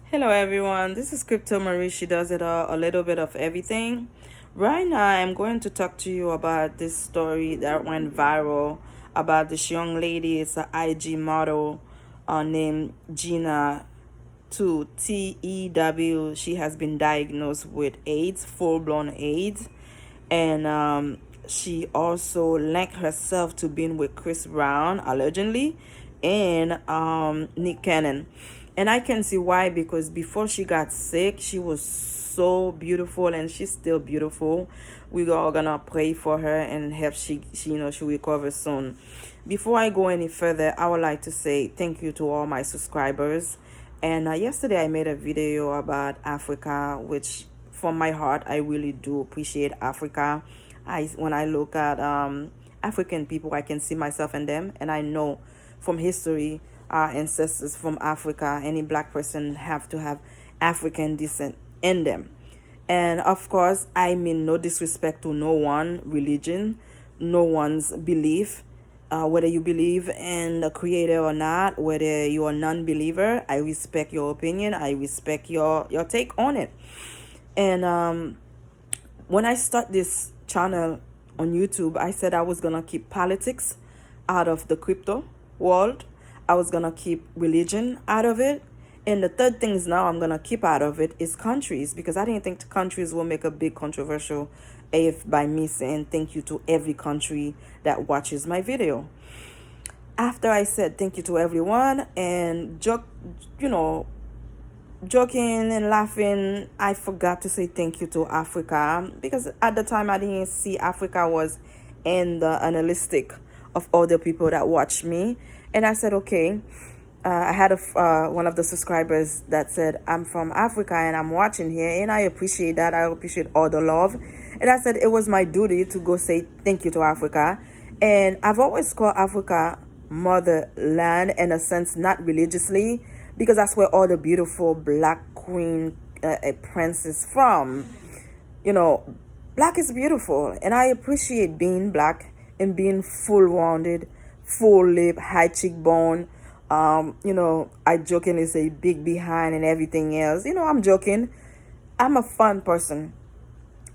Hello everyone, this is Crypto Marie. She does it all, a little bit of everything. Right now, I'm going to talk to you about this story that went viral about this young lady. It's an IG model named Gena Tew. She has been diagnosed with AIDS, full blown AIDS, and she also linked herself to being with Chris Brown allegedly and Nick Cannon. And I can see why, because before she got sick, she was so beautiful and she's still beautiful. We are gonna pray for her and help she recover soon. Before I go any further, I would like to say thank you to all my subscribers. And yesterday I made a video about Africa, which from my heart I really do appreciate Africa. When I look at African people, I can see myself in them, and I know from history our ancestors from Africa, any black person have to have African descent in them. And of course, I mean no disrespect to no one religion, no one's belief. Whether you believe in the creator or not, whether you're a non-believer, I respect your opinion. I respect your take on it. And when I start this channel on YouTube, I said I was gonna keep politics out of the crypto world. I was gonna keep religion out of it. And the third thing is now I'm gonna keep out of it is countries, because I didn't think the countries will make a big controversial if by me saying thank you to every country that watches my video. After I said thank you to everyone and you know, joking and laughing, I forgot to say thank you to Africa, because at the time I didn't see Africa was in the analytic of other people that watch me. And I said, okay, I had one of the subscribers that said, I'm from Africa and I'm watching here, and I appreciate that. I appreciate all the love. And I said it was my duty to go say thank you to Africa. And I've always called Africa motherland in a sense, not religiously, because that's where all the beautiful black queen princess from. You know, black is beautiful, and I appreciate being black and being full rounded, full lip, high cheekbone. I jokingly say big behind and everything else. I'm joking. I'm a fun person,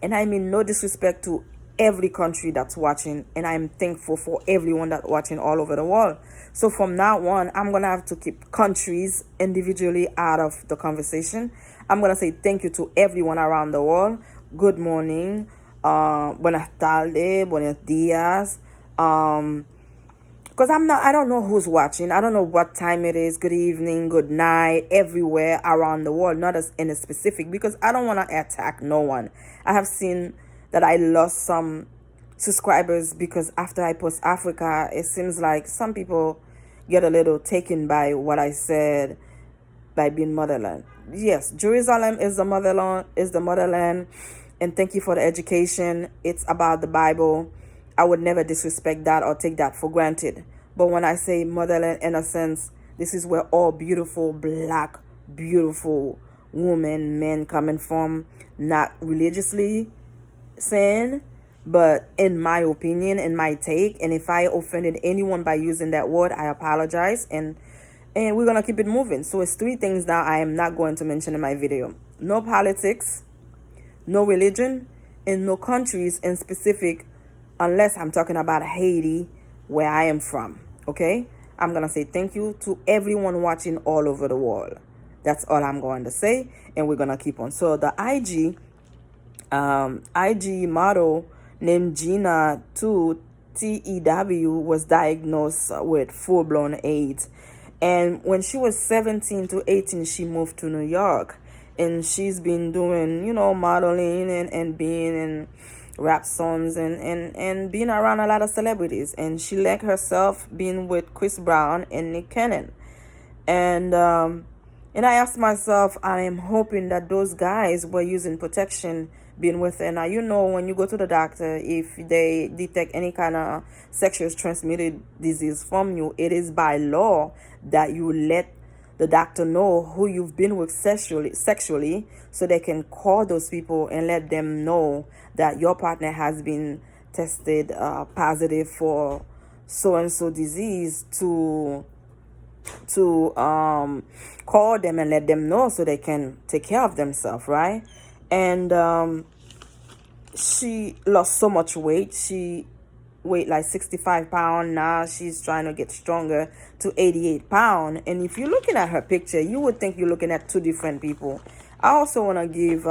and I mean no disrespect to every country that's watching, and I'm thankful for everyone that's watching all over the world. So from now on, I'm gonna have to keep countries individually out of the conversation. I'm gonna say thank you to everyone around the world. Good morning, buenas tardes, buenos dias, because I don't know who's watching. I don't know what time it is. Good evening, good night, everywhere around the world, not as in a specific, because I don't want to attack no one. I have seen that I lost some subscribers because after I post Africa, it seems like some people get a little taken by what I said by being motherland. Yes, Jerusalem is the motherland, and thank you for the education. It's about the Bible. I would never disrespect that or take that for granted. But when I say motherland, in a sense, this is where all beautiful black, beautiful women, men coming from, not religiously saying, but in my opinion, in my take. And if I offended anyone by using that word, I apologize. And we're gonna keep it moving. So it's three things now I am not going to mention in my video: no politics, no religion, and no countries in specific, unless I'm talking about Haiti, where I am from. Okay, I'm gonna say thank you to everyone watching all over the world. That's all I'm going to say, and we're gonna keep on. So the IG model named Gena Tew, Tew, was diagnosed with full-blown AIDS. And when she was 17 to 18, she moved to New York. And she's been doing, modeling and being in rap songs and being around a lot of celebrities. And she let herself being with Chris Brown and Nick Cannon. And I asked myself, I am hoping that those guys were using protection being with her. Now, when you go to the doctor, if they detect any kind of sexually transmitted disease from you, it is by law that you let the doctor know who you've been with sexually, so they can call those people and let them know that your partner has been tested positive for so and so disease, to to call them and let them know so they can take care of themselves, right? And she lost so much weight. She weighed like 65 pounds. Now she's trying to get stronger to 88 pounds. And if you're looking at her picture, you would think you're looking at two different people. I also want to give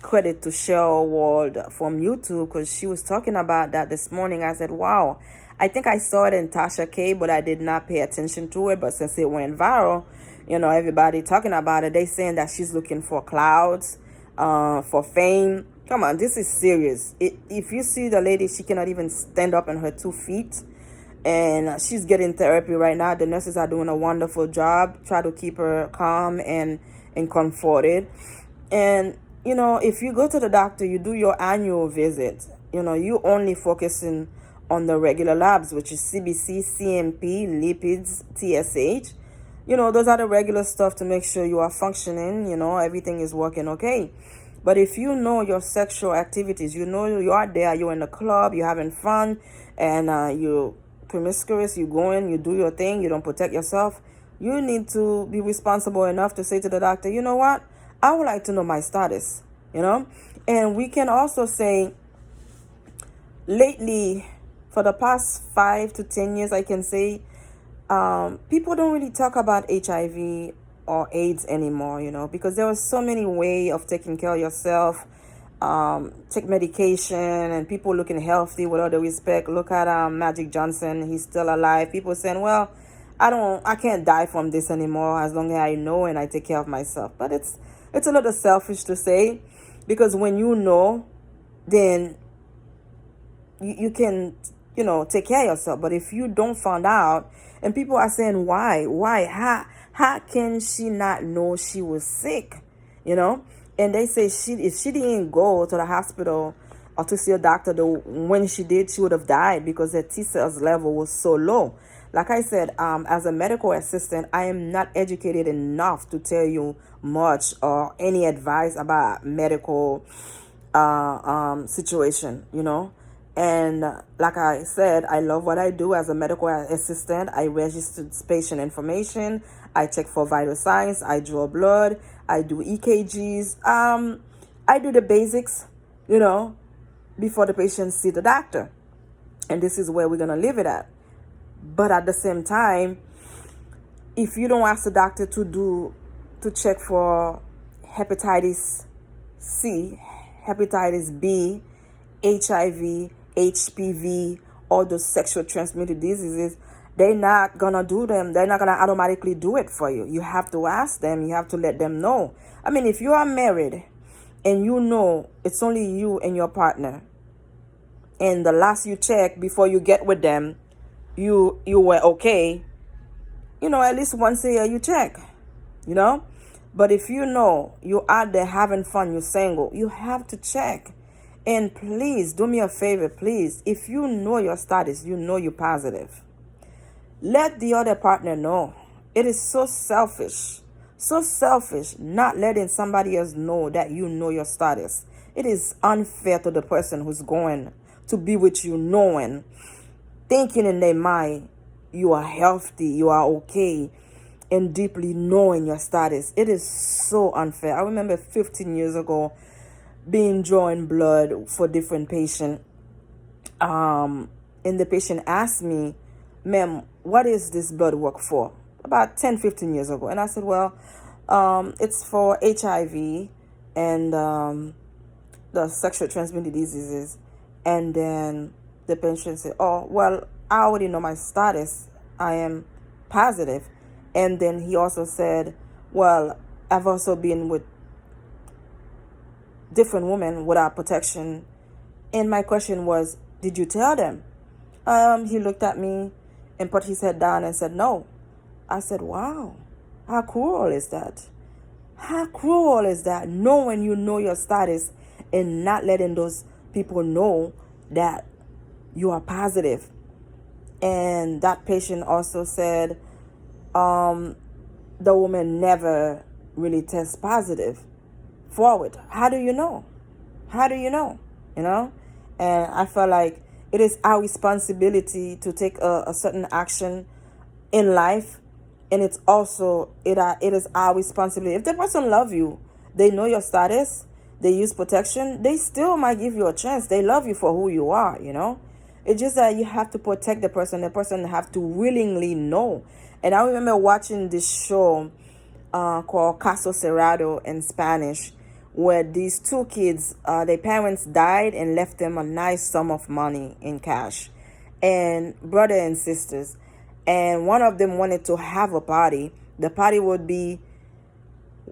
credit to Cheryl Ward from YouTube, because she was talking about that this morning. I said, wow, I think I saw it in Tasha K, but I did not pay attention to it. But since it went viral, everybody talking about it. They saying that she's looking for clouds, for fame. Come on, this is serious. If you see the lady, she cannot even stand up on her 2 feet. And she's getting therapy right now. The nurses are doing a wonderful job. Try to keep her calm and comforted. And, if you go to the doctor, you do your annual visit. You only focusing on the regular labs, which is CBC, CMP, lipids, TSH. Those are the regular stuff to make sure you are functioning, everything is working okay. But if you know your sexual activities, you are there, you're in the club, you're having fun, and you're promiscuous, you go in, you do your thing, you don't protect yourself, you need to be responsible enough to say to the doctor, you know what, I would like to know my status, And we can also say, lately, for the past 5 to 10 years, I can say, people don't really talk about HIV or AIDS anymore, because there was so many ways of taking care of yourself. Take medication, and people looking healthy with all the respect. Look at Magic Johnson, he's still alive. People saying, well, I can't die from this anymore as long as I know and I take care of myself. But it's a little selfish to say, because when you know, then you can take care of yourself. But if you don't find out, and people are saying, why how can she not know she was sick, and they say if she didn't go to the hospital or to see a doctor, when she did, she would have died because her T cells level was so low. Like I said, as a medical assistant, I am not educated enough to tell you much or any advice about medical situation, And like I said, I love what I do as a medical assistant. I register patient information. I check for vital signs. I draw blood. I do EKGs. I do the basics, before the patient see the doctor. And this is where we're going to leave it at. But at the same time, if you don't ask the doctor to check for hepatitis C, hepatitis B, HIV, HPV, all those sexual transmitted diseases, they're not gonna do them. They're not gonna automatically do it for you. You have to ask them. You have to let them know. I mean, if you are married and it's only you and your partner, and the last you check before you get with them, you were okay, at least once a year you check, But if you're out there having fun, you're single, you have to check. And please, do me a favor, please. If you know your status, you're positive, let the other partner know. It is so selfish not letting somebody else know that you know your status. It is unfair to the person who's going to be with you knowing, thinking in their mind, you are healthy, you are okay, and deeply knowing your status. It is so unfair. I remember 15 years ago, being drawing blood for different patients, and the patient asked me, ma'am, what is this blood work for? About 10-15 years ago. And I said, well, it's for HIV and the sexual transmitted diseases. And then the patient said, oh, well, I already know my status, I am positive. And then he also said, well, I've also been with different women without protection. And my question was, did you tell them? He looked at me and put his head down and said, no. I said, wow, how cruel is that? How cruel is that, knowing you know your status and not letting those people know that you are positive? And that patient also said, the woman never really tests positive forward. How do you know? And I feel like it is our responsibility to take a certain action in life And it's also it is our responsibility. If the person love you, they know your status, they use protection, they still might give you a chance. They love you for who you are, you know. It's just that you have to protect the person have to willingly know. And I remember watching this show called Caso Cerrado in Spanish, where these two kids, their parents died and left them a nice sum of money in cash, and brother and sisters. And one of them wanted to have a party. The party would be,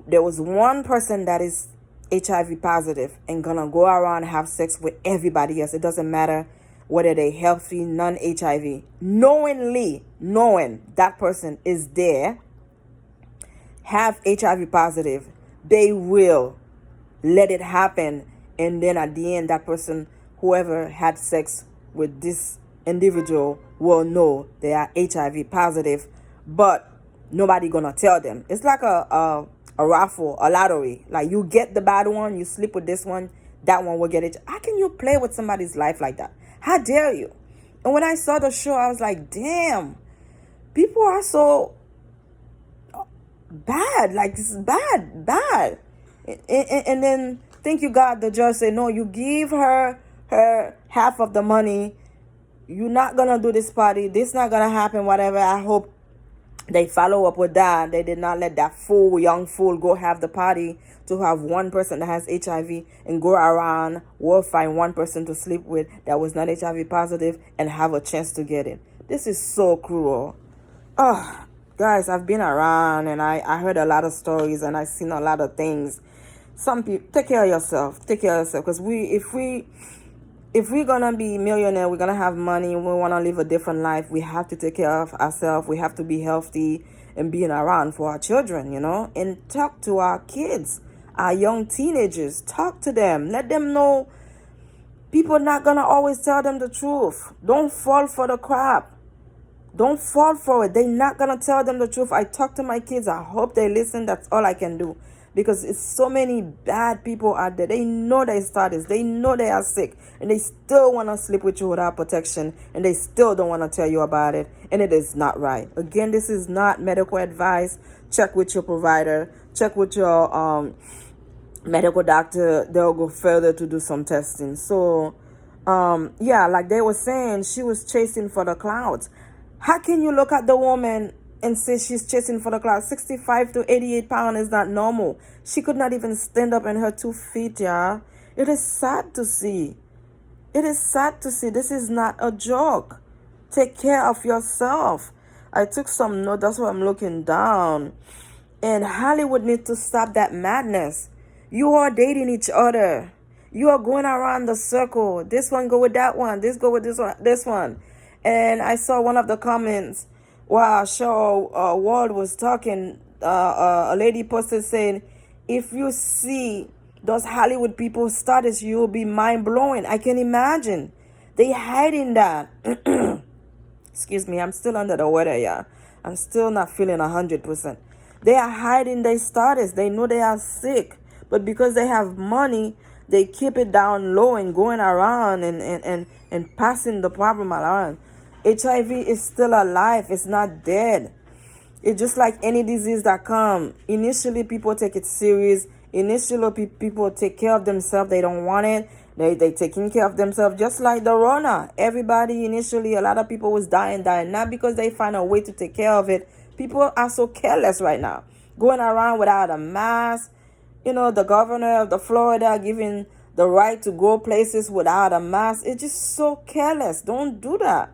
there was one person that is HIV positive and gonna go around and have sex with everybody else. It doesn't matter whether they healthy, non-HIV. Knowing that person is there, have HIV positive, they will let it happen. And then at the end, that person, whoever had sex with this individual, will know they are HIV positive, but nobody gonna tell them. It's like a raffle, a lottery. Like, you get the bad one, you sleep with this one, that one will get it. How can you play with somebody's life like that? How dare you? And when I saw the show, I was like, damn, people are so bad. Like, this is bad. And then, thank you God, the judge said, no, you give her half of the money. You're not gonna do this party. This not gonna happen, whatever. I hope they follow up with that. They did not let that young fool go have the party to have one person that has HIV and go around, will find one person to sleep with that was not HIV positive and have a chance to get it. This is so cruel. Oh, guys, I've been around and I heard a lot of stories and I've seen a lot of things. Some people, take care of yourself. Because if we're gonna be millionaire, we're gonna have money, we want to live a different life, we have to take care of ourselves. We have to be healthy and being around for our children, you know, and talk to our kids, our young teenagers. Talk to them. Let them know people are not gonna always tell them the truth. Don't fall for the crap. Don't fall for it. They're not gonna tell them the truth. I talk to my kids. I hope they listen. That's all I can do. Because it's so many bad people out there. They know they status. They know they are sick. And they still want to sleep with you without protection. And they still don't want to tell you about it. And it is not right. Again, this is not medical advice. Check with your provider. Check with your medical doctor. They'll go further to do some testing. So, yeah, like they were saying, she was chasing for the clouds. How can you look at the woman and say she's chasing for the clouds? 65 to 88 pounds is not normal. She could not even stand up on her 2 feet, yeah. It is sad to see. This is not a joke. Take care of yourself. I took some notes. That's why I'm looking down. And Hollywood needs to stop that madness. You are dating each other. You are going around the circle. This one go with that one. This go with this one. And I saw one of the comments while show Ward was talking. A lady posted saying, if you see those Hollywood people status, you'll be mind blowing. I can imagine. They hiding that. Excuse me, I'm still under the weather, yeah. I'm still not feeling 100%. They are hiding their status. They know they are sick. But because they have money, they keep it down low and going around and passing the problem around. HIV is still alive. It's not dead. It's just like any disease that come. Initially, people take it serious. Initially, people take care of themselves. They don't want it. They taking care of themselves. Just like the Rona. Everybody initially, a lot of people was dying. Not because they find a way to take care of it. People are so careless right now. Going around without a mask. You know, the governor of the Florida giving the right to go places without a mask. It's just so careless. Don't do that.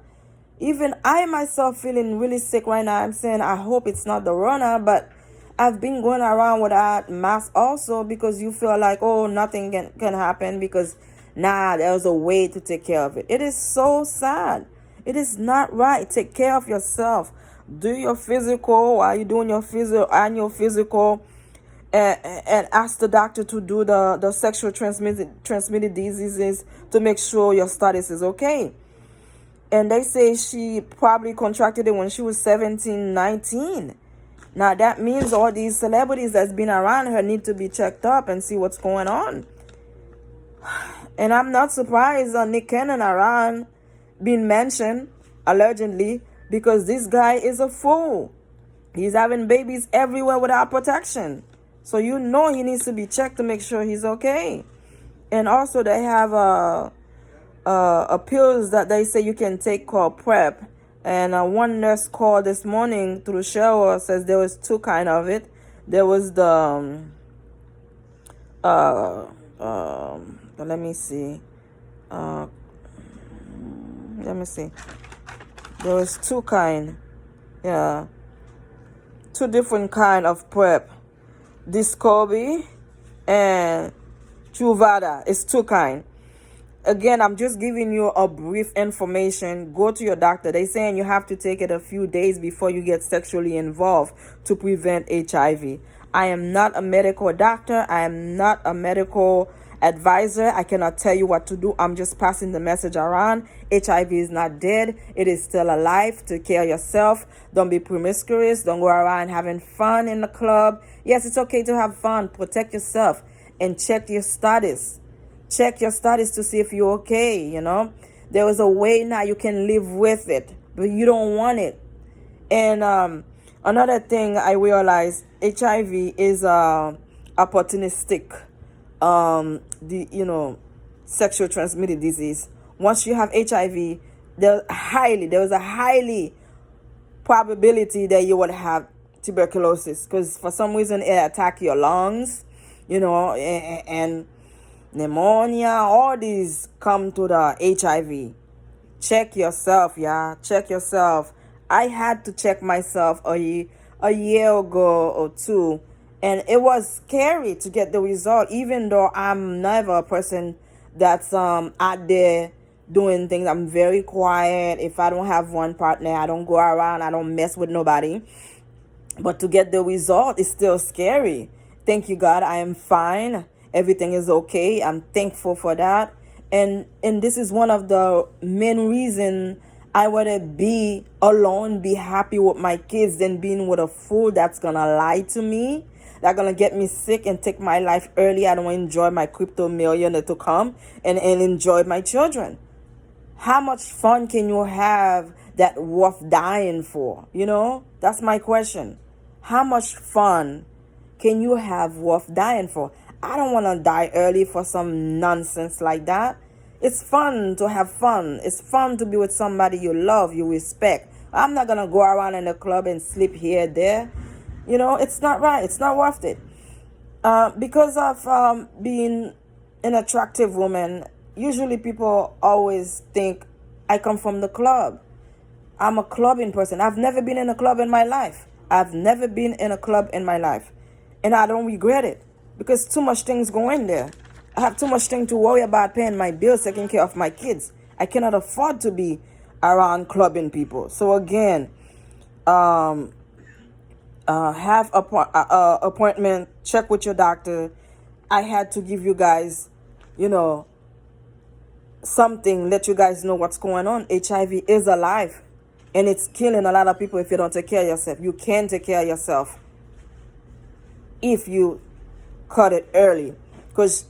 Even I myself feeling really sick right now. I'm saying I hope it's not the Rona, but I've been going around without mask also because you feel like, oh, nothing can happen because there's a way to take care of it. It is so sad. It is not right. Take care of yourself. Do your physical while you're doing your annual physical, and ask the doctor to do the sexual transmitted diseases to make sure your status is okay. And they say she probably contracted it when she was 17, 19. Now, that means all these celebrities that's been around her need to be checked up and see what's going on. And I'm not surprised Nick Cannon around being mentioned, allegedly, because this guy is a fool. He's having babies everywhere without protection. So you know he needs to be checked to make sure he's okay. And also they have pills that they say you can take called PrEP. And one nurse called this morning through shower says there was two kind of it. There was the let me see. Let me see. There was two kind. Yeah. Two different kind of PrEP. Discovery and Truvada. It's two kind. Again, I'm just giving you a brief information. Go to your doctor. They're saying you have to take it a few days before you get sexually involved to prevent HIV. I am not a medical doctor. I am not a medical advisor. I cannot tell you what to do. I'm just passing the message around. HIV is not dead. It is still alive. Take care of yourself. Don't be promiscuous. Don't go around having fun in the club. Yes, it's okay to have fun. Protect yourself and check your status. Check your status to see if you're okay, you know. There is a way now you can live with it, but you don't want it. And another thing I realized, HIV is opportunistic, sexual transmitted disease. Once you have HIV, there is a highly probability that you would have tuberculosis, because for some reason it attack your lungs, and pneumonia, all these come to the HIV. Check yourself, yeah. Check yourself. I had to check myself a year ago or two, and it was scary to get the result, even though I'm never a person that's out there doing things. I'm very quiet. If I don't have one partner, I don't go around, I don't mess with nobody. But to get the result is still scary. Thank you, God, I am fine. Everything is okay. I'm thankful for that. And this is one of the main reasons I want to be alone, be happy with my kids, than being with a fool that's going to lie to me, that's going to get me sick and take my life early. I don't enjoy my crypto millionaire to come and enjoy my children. How much fun can you have that worth dying for? That's my question. How much fun can you have worth dying for? I don't want to die early for some nonsense like that. It's fun to have fun. It's fun to be with somebody you love, you respect. I'm not going to go around in the club and sleep here, there. It's not right. It's not worth it. Because of being an attractive woman, usually people always think I come from the club. I'm a clubbing person. I've never been in a club in my life. And I don't regret it. Because too much things go in there. I have too much things to worry about, paying my bills, taking care of my kids. I cannot afford to be around clubbing people. So again, have appointment, check with your doctor. I had to give you guys, something, let you guys know what's going on. HIV is alive, and it's killing a lot of people if you don't take care of yourself. You can take care of yourself if you cut it early, because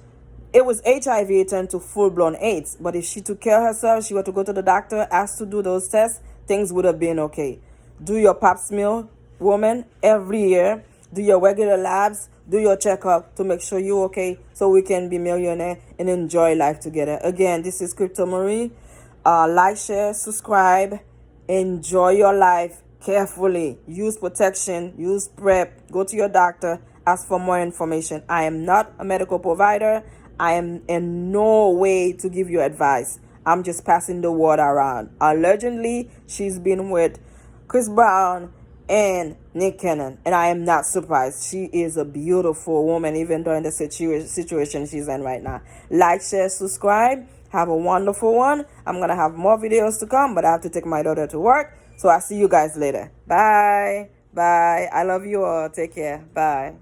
it was HIV, it turned to full-blown AIDS. But if she took care of herself, she were to go to the doctor, asked to do those tests, things would have been okay. Do your pap smear, woman, every year. Do your regular labs, do your checkup to make sure you're okay, so we can be millionaire and enjoy life together. Again, this is Crypto Marie. Like, share, subscribe, enjoy your life carefully. Use protection, use PrEP, go to your doctor, ask for more information. I am not a medical provider. I am in no way to give you advice. I'm just passing the word around. Allegedly, she's been with Chris Brown and Nick Cannon, and I am not surprised. She is a beautiful woman, even during the situation she's in right now. Like, share, subscribe. Have a wonderful one. I'm going to have more videos to come, but I have to take my daughter to work. So I'll see you guys later. Bye. Bye. I love you all. Take care. Bye.